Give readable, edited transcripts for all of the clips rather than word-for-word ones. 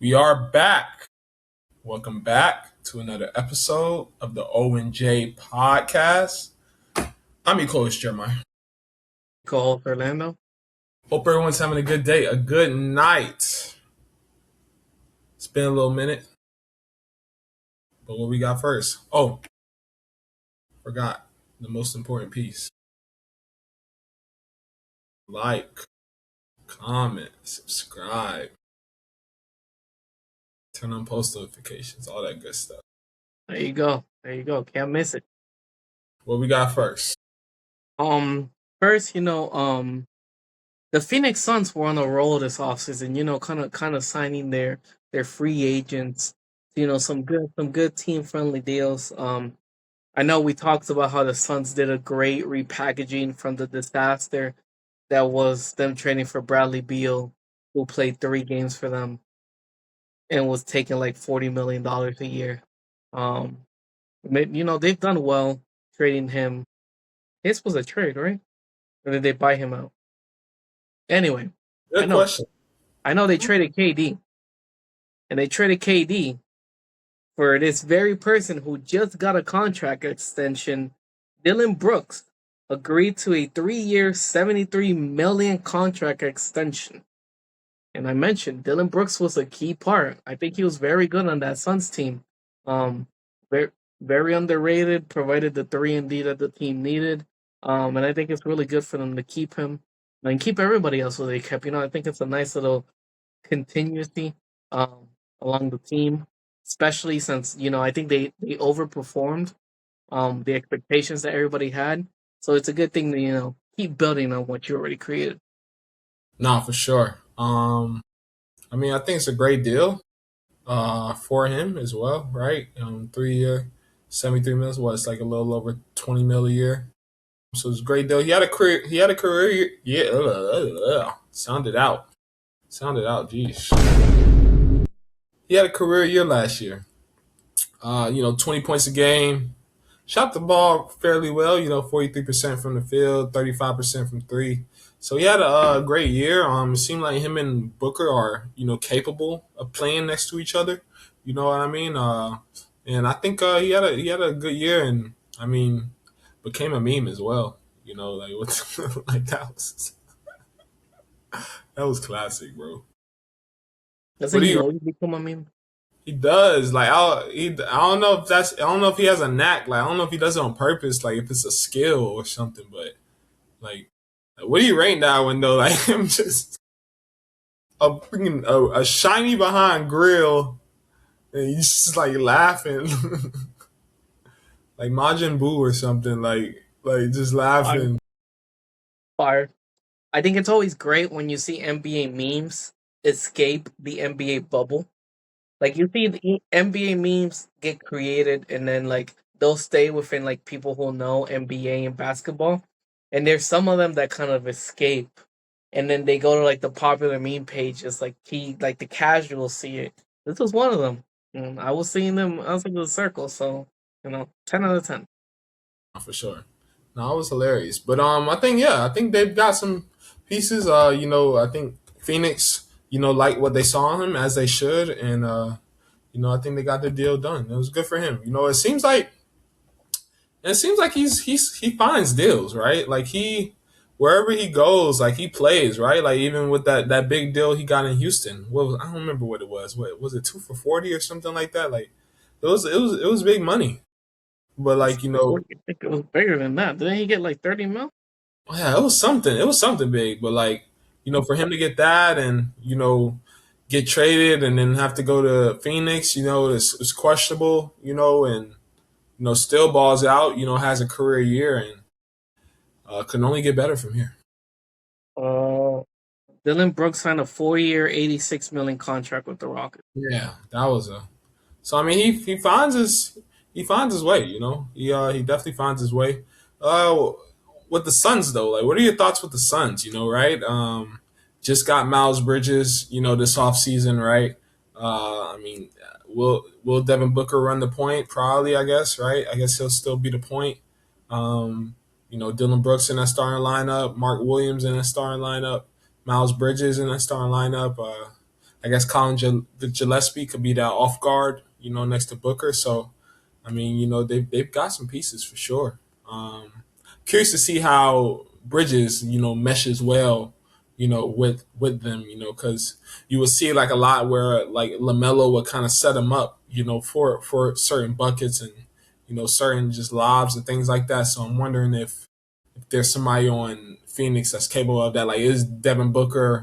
We are back. Welcome back to another episode of the OnJ podcast. I'm your co-host, Jeremiah. Co-host Orlando. Hope everyone's having a good day, a good night. It's been a little minute, but what we got first? Oh, forgot the most important piece. Like, comment, subscribe, turn on post notifications, all that good stuff. There you go. There you go. Can't miss it. What we got first? Um, First, the Phoenix Suns were on a roll this offseason. Kind of signing their free agents. Some good team friendly deals. I know we talked about how the Suns did a great repackaging from the disaster that was them trading for Bradley Beal, who played 3 games for them and was taking like $40 million a year. Um, they've done well trading him. This was a trade, right? Or did they buy him out? Anyway, I Good know, question. I know they traded KD, and they traded KD for this very person who just got a contract extension. Dillon Brooks agreed to a 3-year, $73 million contract extension. And I mentioned Dillon Brooks was a key part. I think he was very good on that Suns team. Um, very very underrated. Provided the 3 and D that the team needed. And I think it's really good for them to keep him and keep everybody else who they kept. I think it's a nice little continuity along the team, especially since I think they overperformed the expectations that everybody had. So it's a good thing to keep building on what you already created. Nah, for sure. I think it's a great deal. For him as well, right? 3 year, 73 mils. What, it's like a little over 20 mil a year. So it's a great deal. He had a career. He had a career. Yeah, sounded out. Sounded out. Geez. He had a career year last year. 20 points a game. Shot the ball fairly well. 43% from the field, 35% from three. So he had a great year. It seemed like him and Booker are capable of playing next to each other. You know what I mean? And I think he had a good year, and I mean became a meme as well. Like what, like that was classic, bro. What Doesn't do he you? always become a meme? He does. Like I don't know if that's. I don't know if he has a knack. Like I don't know if he does it on purpose. Like if it's a skill or something. But like, what do you rate that one though? Like him just a shiny behind grill, and he's just like laughing, like Majin Buu or something. Like just Fire. laughing. Fire. I think it's always great when you see NBA memes escape the NBA bubble. Like you see the NBA memes get created and then like they'll stay within like people who know NBA and basketball. And there's some of them that kind of escape and then they go to like the popular meme pages like the casuals see it. This was one of them. I was seeing them outside of the circle, so 10 out of 10. For sure. No, it was hilarious. But I think they've got some pieces. I think Phoenix, like what they saw in him as they should, and I think they got the deal done. It was good for him. It seems like he finds deals, right? Like he wherever he goes, like he plays, right? Like even with that big deal he got in Houston. I don't remember what it was. What was it, 2 for 40 or something like that? Like it was big money. But like, I think it was bigger than that. Didn't he get like 30 mil? yeah, it was something. It was something big. But like, for him to get that and get traded and then have to go to Phoenix, it's questionable, and still balls out, has a career year and can only get better from here. Uh, Dillon Brooks signed a 4-year, $86 million contract with the Rockets. Yeah, that was a. So I mean, he finds his way. He definitely finds his way. Uh, with the Suns though, like, what are your thoughts with the Suns? Right? Just got Miles Bridges. This offseason, right? I mean, will Devin Booker run the point? Probably, I guess. Right? I guess he'll still be the point. Dillon Brooks in that starting lineup, Mark Williams in that starting lineup, Miles Bridges in that starting lineup. I guess Gillespie could be that off guard, next to Booker. So I mean, they've got some pieces for sure. Curious to see how Bridges, meshes well, with them, because you would see like a lot where like Lamelo would kind of set him up, for certain buckets and certain just lobs and things like that. So I'm wondering if there's somebody on Phoenix that's capable of that. Like, is Devin Booker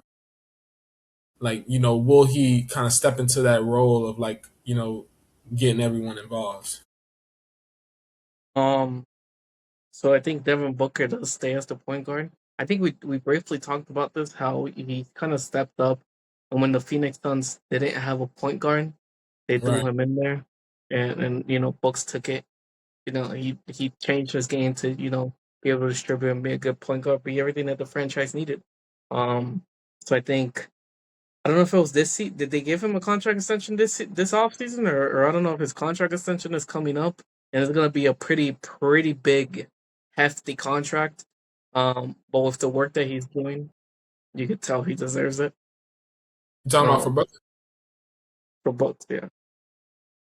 like will he kind of step into that role of like getting everyone involved? Um, so I think Devin Booker does stay as the point guard. I think we briefly talked about this, how he kind of stepped up, and when the Phoenix Suns didn't have a point guard, they threw Right. him in there, and Books took it. He changed his game to be able to distribute and be a good point guard, be everything that the franchise needed. Um, so I think I don't know if it was Did they give him a contract extension this offseason, or I don't know if his contract extension is coming up, and it's gonna be a pretty big, hefty contract. But with the work that he's doing, you could tell he deserves it. You talking about for Um, Booker? for both, yeah,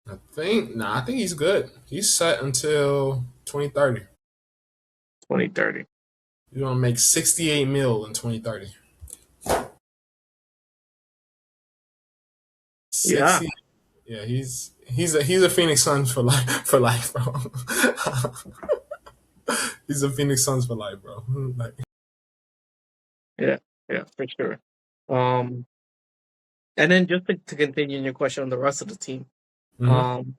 I think he's good. He's set until 2030. 2030. He's gonna make 68 mil in 2030. Yeah, 60. Yeah, he's a Phoenix Suns for life for life, bro. He's a Phoenix Suns for life, bro. Like, yeah, yeah, for sure. Um, and then just to continue in your question on the rest of the team, mhm. um,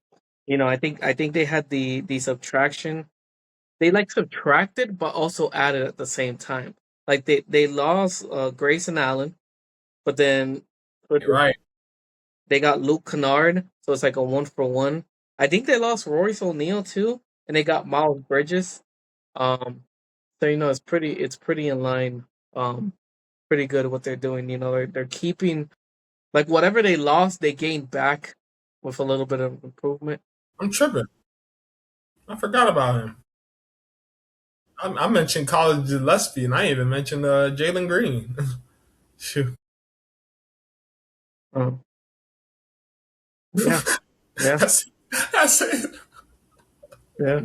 I think they had the subtraction. They like subtracted, but also added at the same time. Like they lost Grayson Allen, but then You're right. they got Luke Kennard, so it's like a 1-for-1. I think they lost Royce O'Neal too, and they got Miles Bridges. Um, so it's pretty in line. Um, Pretty good what they're doing. They're keeping like whatever they lost, they gained back with a little bit of improvement. I'm tripping. I forgot about him. I mentioned College Gillespie, and I even mentioned Jalen Green. Shoot. Um, yeah, yeah, that's that's it. yeah.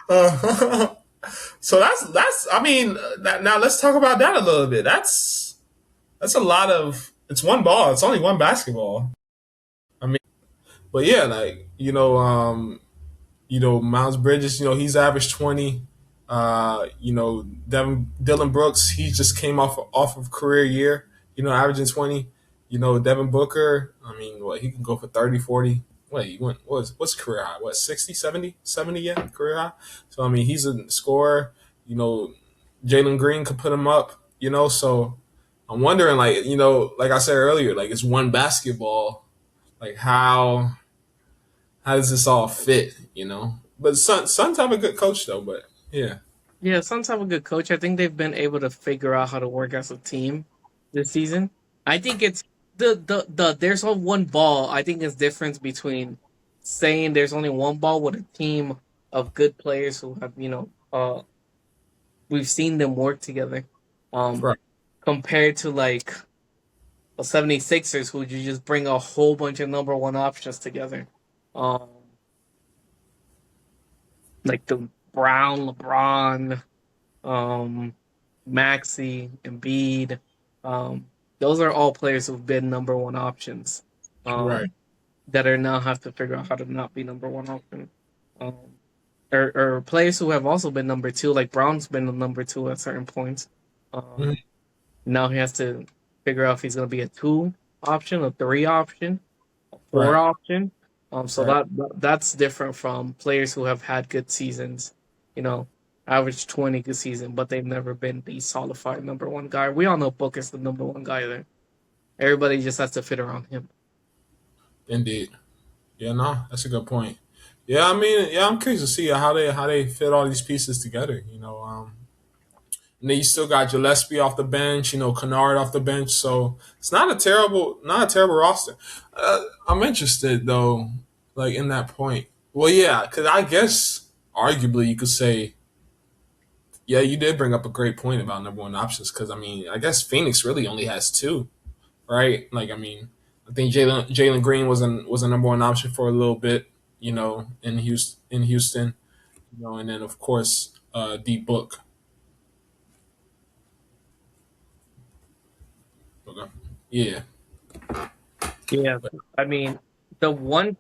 Uh, so that's. I mean, now let's talk about that a little bit. That's a lot of. It's one ball. It's only one basketball. I mean, but yeah, like Miles Bridges. He's averaged 20. Dillon Brooks. He just came off of career year. Averaging 20. Devin Booker. I mean, what he can go for 30, 40. Wait, he went. What's career high? What, 60, 70, 70? Yeah, career high. So I mean, he's a scorer. You know, Jalen Green could put him up. So I'm wondering, like, like I said earlier, like it's one basketball. Like how does this all fit? But Suns have a good coach though. But yeah, Yeah, Suns have a good coach. I think they've been able to figure out how to work as a team this season. I think it's the there's only one ball. I think is difference between saying there's only one ball with a team of good players who have, we've seen them work together. Um right. Compared to like the 76ers who you just bring a whole bunch of number one options together. Um like the Brown, LeBron, um, Maxi, Embiid. Um, those are all players who've been number one options. Right. That are now have to figure out how to not be number one option. Um, or players who have also been number two, like Brown's been the number two at certain points. Mhm. Now he has to figure out if he's going to be a two option, a three option, a four Right. option. So Right. that's different from players who have had good seasons. You know, average 20 good season, but they've never been the solidified number one guy. We all know Book is the number one guy there. Everybody just has to fit around him. Indeed. Yeah. No, that's a good point. Yeah. I mean, yeah. I'm curious to see how they fit all these pieces together. And then you still got Gillespie off the bench. Kennard off the bench. So it's not a terrible roster. I'm interested though, like in that point. Well, yeah, because I guess arguably you could say, yeah, you did bring up a great point about number one options. Because I mean, I guess Phoenix really only has two, right? Like, I mean, I think Jalen Green was a number one option for a little bit, in Houston, and then of course D Book. Okay. Yeah, Yeah, but I mean, the one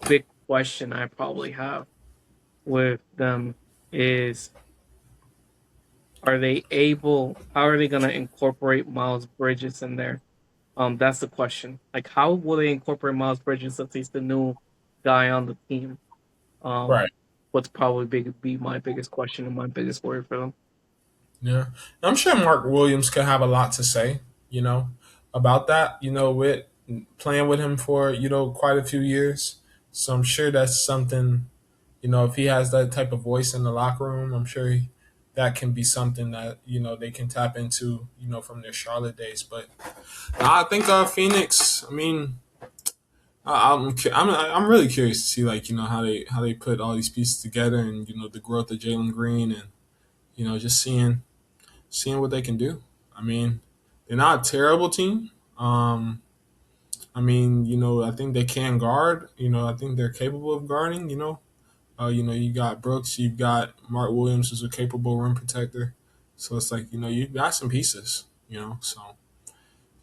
big question I probably have with them is, are they able? How are they going to incorporate Miles Bridges in there? That's the question. Like, how will they incorporate Miles Bridges since he's the new guy on the team? Um, right. what's probably be my biggest question and my biggest worry for them. Yeah, I'm sure Mark Williams could have a lot to say, you know, about that. With playing with him for quite a few years, so I'm sure that's something. If he has that type of voice in the locker room, I'm sure that can be something that they can tap into, from their Charlotte days. But I think Phoenix. I mean, I'm really curious to see like how they put all these pieces together, and the growth of Jalen Green, and just seeing what they can do. I mean, they're not a terrible team. I mean, I think they can guard. I think they're capable of guarding. You got Brooks, you've got Mark Williams, who's a capable rim protector. So it's like you've got some pieces. So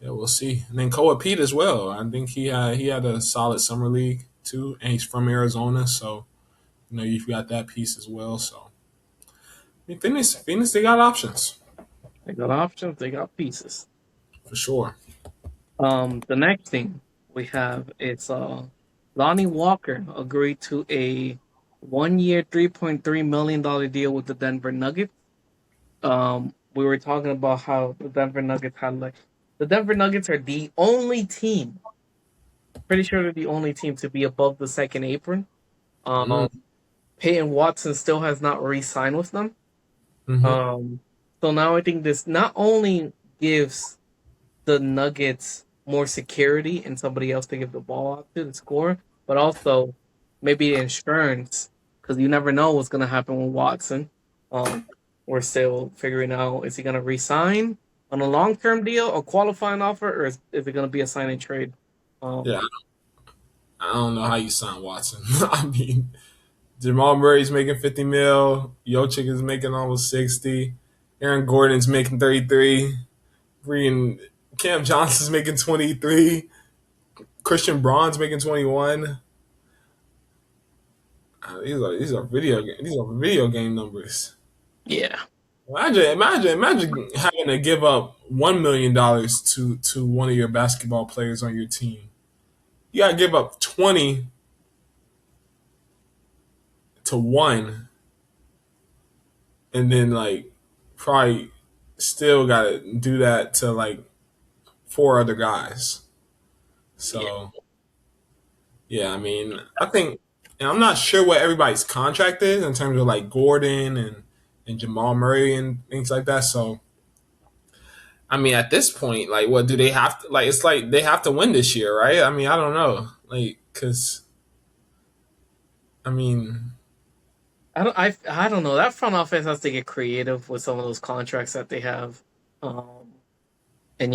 yeah, we'll see. And then Koa Pete as well. I think he had a solid summer league too, and he's from Arizona, so you've got that piece as well. So I mean, Phoenix, they got options They got options. They got pieces. for sure. The next thing we have is Lonnie Walker agreed to a 1 year, $3.3 million deal with the Denver Nuggets. We were talking about how the Denver Nuggets had like the Denver Nuggets are the only team. Pretty sure they're the only team to be above the second apron. Mm, Um, Peyton Watson still has not re-signed with them. hmm Um, so now I think this not only gives the Nuggets more security and somebody else to give the ball out to score, but also maybe insurance because you never know what's going to happen with Watson. Um, we're still figuring out, is he going to resign on a long term deal, a qualifying offer, or is it going to be a sign and trade? Um, Yeah, I don't know how you sign Watson. I mean, Jamal Murray's making 50 mil. Jokic is making almost 60. Aaron Gordon's making 33. Freaking Cam Johnson's making 23. Christian Braun's making 21. These are video game numbers. yeah, Imagine having to give up $1 million to one of your basketball players on your team. You gotta give up 20 to one, and then like probably still gotta do that to like four other guys. yeah. So yeah, I mean, I think, and I'm not sure what everybody's contract is in terms of like Gordon and Jamal Murray and things like that. So I mean, at this point, like, what do they have to like? It's like they have to win this year, right? I mean, I don't know, like, because I mean, I don't know. That front office has to get creative with some of those contracts that they have, um, and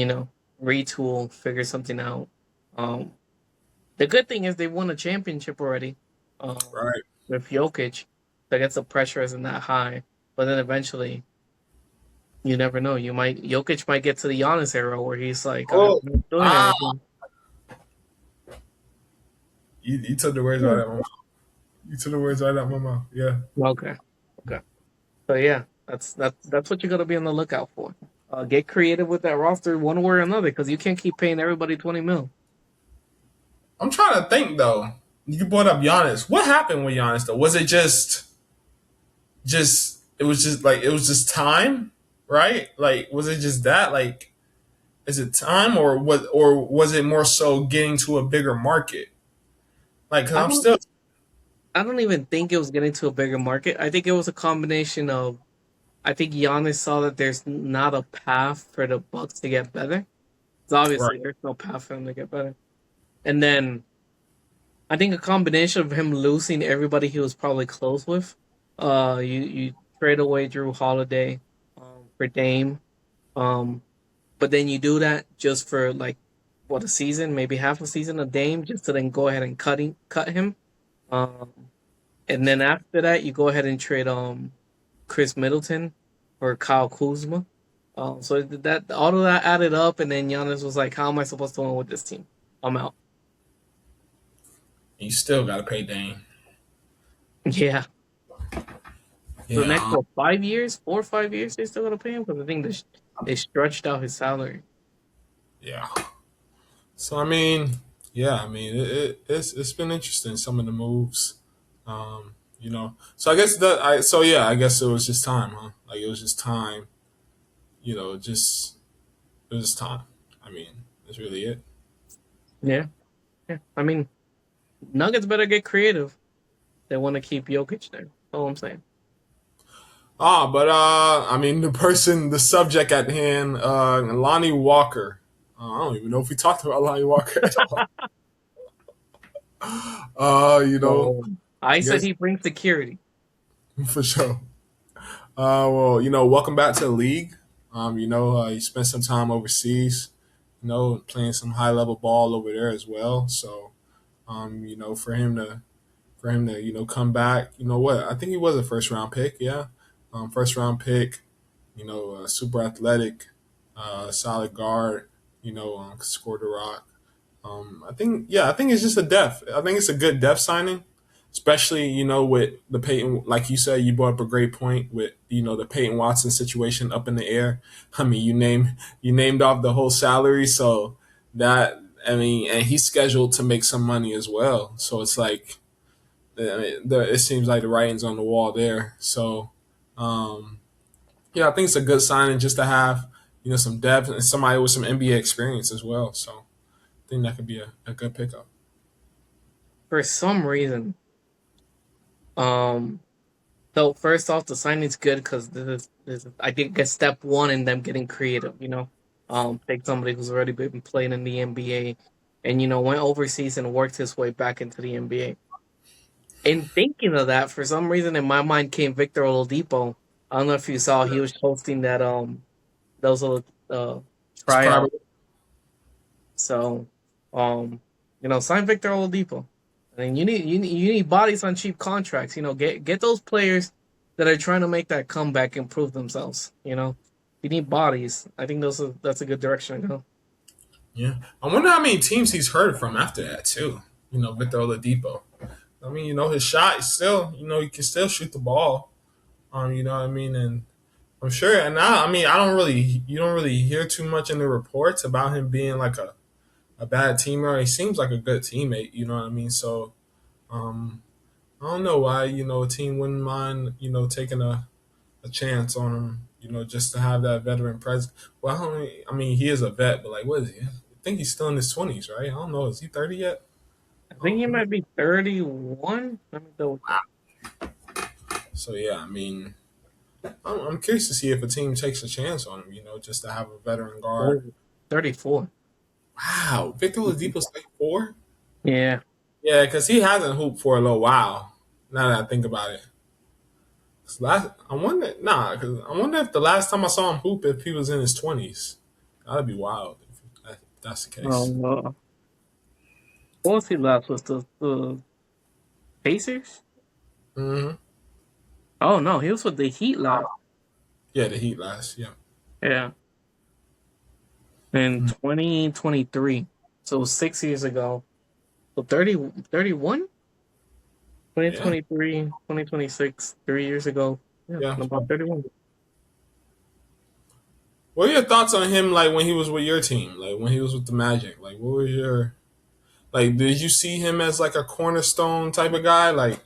retool, figure something out. Um, The good thing is they won a championship already, right? with Jokic. So I guess the pressure isn't that high. But then eventually, you never know. Jokic might get to the Giannis era where he's like, I'm Oh, not doing ah, anything. you took the words right Hmm. out of my mouth. You took the words right out of my mouth. Yeah. Okay, okay. So yeah, that's what you got to be on the lookout for. Get creative with that roster one way or another because you can't keep paying everybody 20 mil. I'm trying to think though. You brought up Giannis. What happened with Giannis though? Was it just it was just time, right? Like was it just that? Like is it time or was it more so getting to a bigger market? Like cuz I I'm don't still I don't even think it was getting to a bigger market. I think it was a combination of I think Giannis saw that there's not a path for the Bucks to get better. So right. obviously there's no path for them to get better. And then I think a combination of him losing everybody he was probably close with. You trade away Drew Holiday, for Dame. Um, but then you do that just for like what, a season, maybe half a season of Dame, just to then go ahead and cut him. Um, and then after that, you go ahead and trade Chris Middleton or Kyle Kuzma. So that all of that added up, and then Giannis was like, "How am I supposed to win with this team? I'm out." You still got to pay Dame. Yeah. For the Yeah, next what, 5 years, 4 or 5 years, they still gotta pay him because I think they stretched out his salary. yeah. So I mean, yeah, I mean it's been interesting some of the moves, you know. So I guess I guess it was just time, huh? Like it was just time, you know. Just it was just time. I mean, that's really it. Yeah, yeah. I mean, Nuggets better get creative. They want to keep Jokic there. That's all I'm saying. But I mean the subject at hand, Lonnie Walker. I don't even know if we talked about Lonnie Walker at all. You know, So I I said guess he brings security. for sure. Well, you know, welcome back to the league. You know, you spent some time overseas, you know, playing some high level ball over there as well. So, you know, for him to, you know, come back, you know what? I think he was a first round pick, yeah. First round pick, you know, super athletic, solid guard, you know, scored the rock. I think it's just a depth. I think it's a good depth signing, especially you know with the Peyton, like you said, you brought up a great point with you know the Peyton Watson situation up in the air. I mean, you named off the whole salary, so that I mean, and he's scheduled to make some money as well. So it's like it seems like the writing's on the wall there. So um, yeah, I think it's a good signing just to have you know some depth and somebody with some NBA experience as well. So I think that could be a good pickup. For some reason, um, so first off, the signing's good because this is I think get step one in them getting creative. Take somebody who's already been playing in the NBA, and went overseas and worked his way back into the NBA. In thinking of that, for some reason in my mind came Victor Oladipo. I don't know if you saw he was hosting that those little It's tryout. probably So sign Victor Oladipo. And you need bodies on cheap contracts. Get those players that are trying to make that comeback and prove themselves. You need bodies. I think that's a good direction to go. yeah. I wonder how many teams he's heard from after that too. You know, Victor Oladipo. I mean, you know, his shot is still, you know, he can still shoot the ball. You know what I mean, and I'm sure. And I mean, you don't really hear too much in the reports about him being like a bad teamer. He seems like a good teammate. You know what I mean. So, um, I don't know why you know a team wouldn't mind you know taking a chance on him. You know, just to have that veteran presence. Well, I mean, he is a vet, but like, what is he? I think he's still in his 20s, right? I don't know. Is he 30 yet? I I think he don't know. might be 31. Let me double check. So yeah, I mean, I'm curious to see if a team takes a chance on him. You know, just to have a veteran guard. Oh, 34. Wow, Victor Oladipo's like 4. Yeah. Yeah, because he hasn't hooped for a little while. Now that I think about it, 'Cause I wonder. Nah, because I wonder if the last time I saw him hoop, if he was in his 20s. That'd be wild if that's the case. Uh, what was he last with the Pacers? Hmm. Oh no, he was with the Heat last. Yeah, the Heat last. Yeah. Yeah. In Mm. 2023. So 6 years ago. So 30, 31? Yeah. 2023, 2026, 3 years ago. Yeah, Yeah. about 31. What are your thoughts on him? Like when he was with your team, like when he was with the Magic. Like, what was your like? Did you see him as like a cornerstone type of guy? Like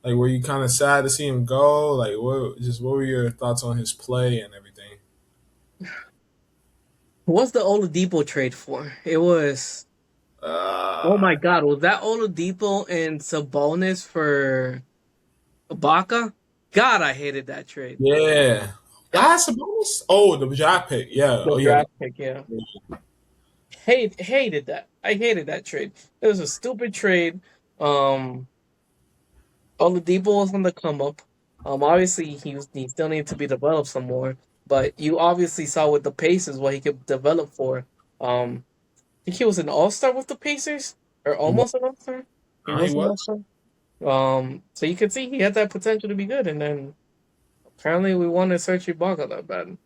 were you kind of sad to see him go? Like, what were your thoughts on his play and everything? What's the Oladipo trade for? It was, oh Uh, my God, was that Oladipo and Sabonis for Ibaka? God, I hated that trade. yeah. That's a bonus. Oh, the draft pick. Yeah. The Oh, yeah. draft pick, yeah. Hated that. I hated that trade. It was a stupid trade. Um, Oladipo was on the come up. Obviously he still needs to be developed some more. But you obviously saw with the Pacers what he could develop for. Um, think he was an all-star with the Pacers, or He was. almost an all-star. He He was an was. all-star. So you could see he had that potential to be good, and then apparently we wanted Serge Ibaka that bad.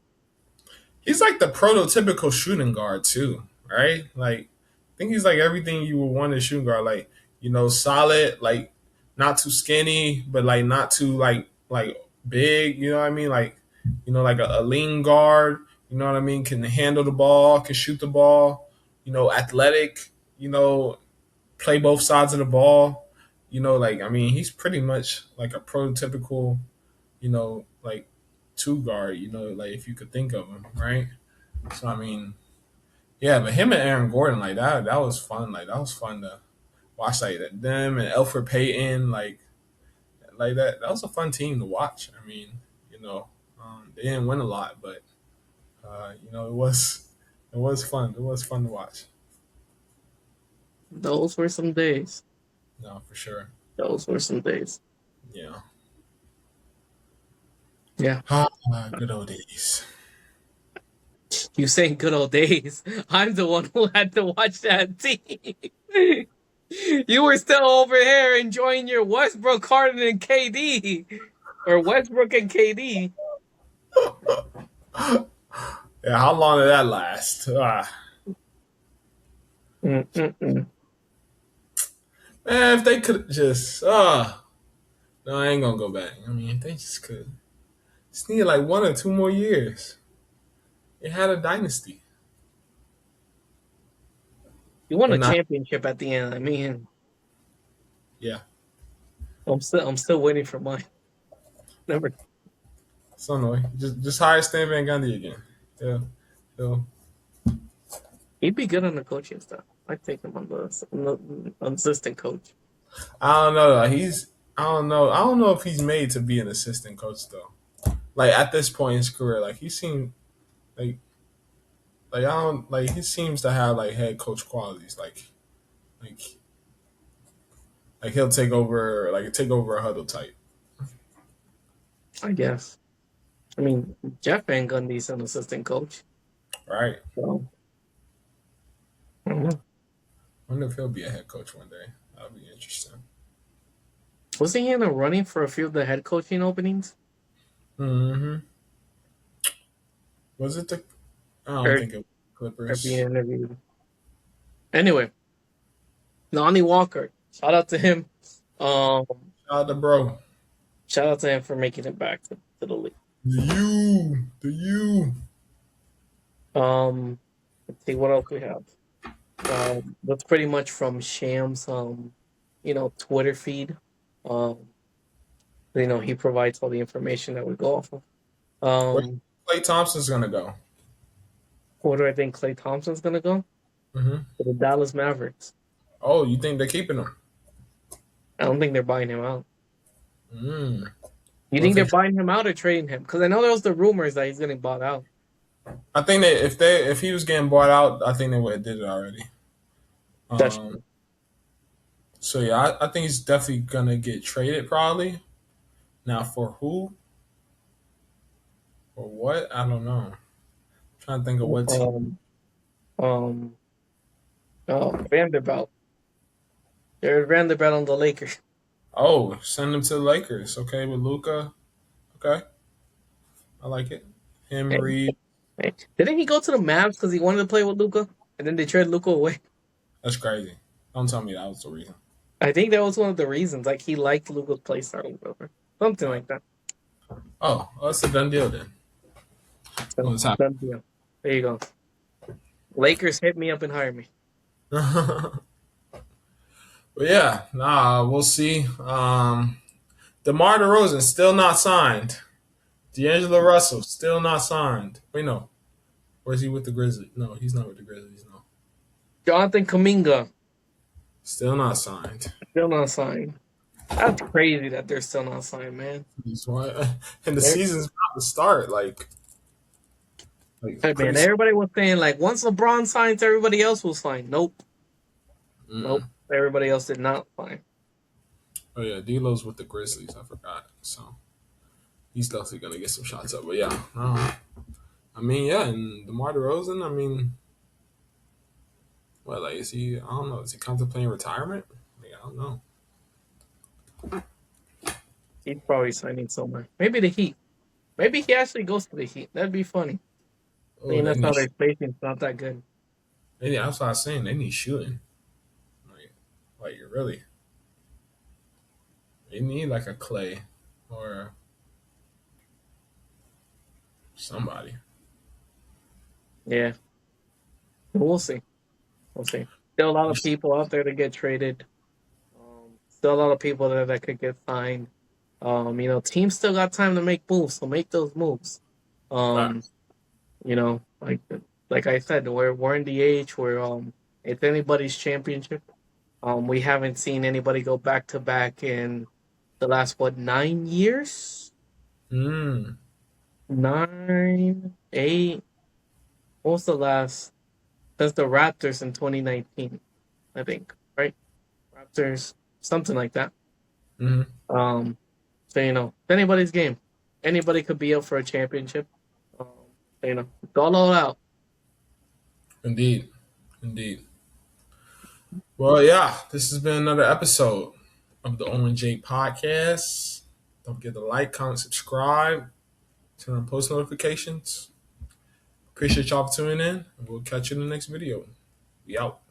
He's like the prototypical shooting guard too, right? Like, I think he's like everything you would want in a shooting guard. Like, solid, like not too skinny, but like not too like big. You know what I mean? Like, like a lean guard. You know what I mean? Can handle the ball, can shoot the ball. Athletic. Play both sides of the ball. Like I mean, he's pretty much like a prototypical, like two guard. Like if you could think of him, right? So I mean, yeah, but him and Aaron Gordon, like that was fun. Like that was fun to watch. Like them and Elfrid Payton, like that was a fun team to watch. I mean, they didn't win a lot, but it was fun. It was fun to watch. Those were some days. No, for sure. Those were some days. Yeah. Yeah. Ah, good old days. You saying good old days. I'm the one who had to watch that team. You were still over here enjoying your Westbrook, Harden, and KD. Or Westbrook and KD. Yeah, how long did that last? Mm-mm-mm. Man, if they could just, no, I ain't gonna go back. I mean, if they just need like 1 or 2 more years. It had a dynasty, You won but a not. championship at the end. I mean, Yeah, I'm still waiting for mine. Never. so annoying. Just hire Stan Van Gundy again. Yeah, so He'd be good on the coaching stuff. I'd take him on the assistant coach. I don't know. I don't know. I don't know if he's made to be an assistant coach though. Like at this point in his career, like he seemed like I don't like he seems to have like head coach qualities. Like he'll take over a huddle type, I guess. I mean, Jeff Van Gundy's an assistant coach. right? So I don't know. I wonder if he'll be a head coach one day. That'll be interesting. Wasn't he in the running for a few of the head coaching openings? Hmm. Was it the? I don't Or, think it was or being Clippers. interviewed? Anyway, Lonnie Walker. Shout out to him. Um, Shout out to bro. Shout out to him for making it back to the league. The U. Let's see what else we have. That's pretty much from Sham's Twitter feed. Um, he provides all the information that we go off of. Where Um, Klay Thompson's gonna go? where do I think Klay Thompson's gonna go? Hmm. To the Dallas Mavericks. Oh, you think they're keeping him? I don't think they're buying him out. Mm. You What think if they're they? buying him out or trading him? Because I know there was the rumors that he's getting bought out. I think that if he was getting bought out, I think they would have did it already. That's Um. So yeah, I think he's definitely gonna get traded probably. Now for who or what? I don't know. Trying to think of what team. um um Vanderbilt. They're Vanderbilt on the Lakers. Oh, send him to the Lakers. Okay, with Luca. Okay, I like it. Him, Hey, Reed. hey. Didn't he go to the Mavs because he wanted to play with Luca, and then they traded Luca away? That's crazy. Don't tell me that was the reason. I think that was one of the reasons. Like he liked Luca's play style, or whatever. Something Uh, like that. oh, that's a done deal then. So What's done deal. There you go. Lakers hit me up and hire me. happening? But yeah, nah, we'll see. DeMar DeRozan still not signed. D'Angelo Russell still not signed. Wait, no. Or is he with the Grizzlies? No, he's not with the Grizzlies. No, Jonathan Kuminga still not signed. still not signed. That's crazy that they're still not signed, man. He's why, and the They're- season's about to start. Like Hey, pretty man, soon. everybody was saying like once LeBron signs, everybody else will sign. Nope, nope. Mm-mm. Everybody else did not sign. Oh yeah, D'Lo's with the Grizzlies. I forgot. So he's definitely gonna get some shots up. But yeah, I mean, yeah, and DeMar DeRozan. I mean, What, like, is he? I don't know. Is he contemplating retirement? Like, I don't know. He's probably signing somewhere. Maybe the Heat. Maybe he actually goes to the Heat. That'd be funny. Oh, Seeing they as need. how their spacing's not that good. That's what I was saying. They need shooting. Like, really, they need like a Clay or somebody. Yeah, we'll see. We'll see. Still a lot of people out there to get traded. Still a lot of people there that could get signed. Teams still got time to make moves, so make those moves. Um, Facts. you know, like I said, we're in the age where it's anybody's championship. We haven't seen anybody go back to back in the last 9 years? Hmm. 9, 8. What was the last? That's the Raptors in 2019, I think, right? Raptors, something like that. Hmm. Um, so it's anybody's game. Anybody could be up for a championship. Um, it's all out. Indeed. Indeed. Well, yeah, this has been another episode of the OnJ podcast. Don't forget to like, comment, subscribe, turn on post notifications. Appreciate y'all for tuning in, and we'll catch you in the next video. We out.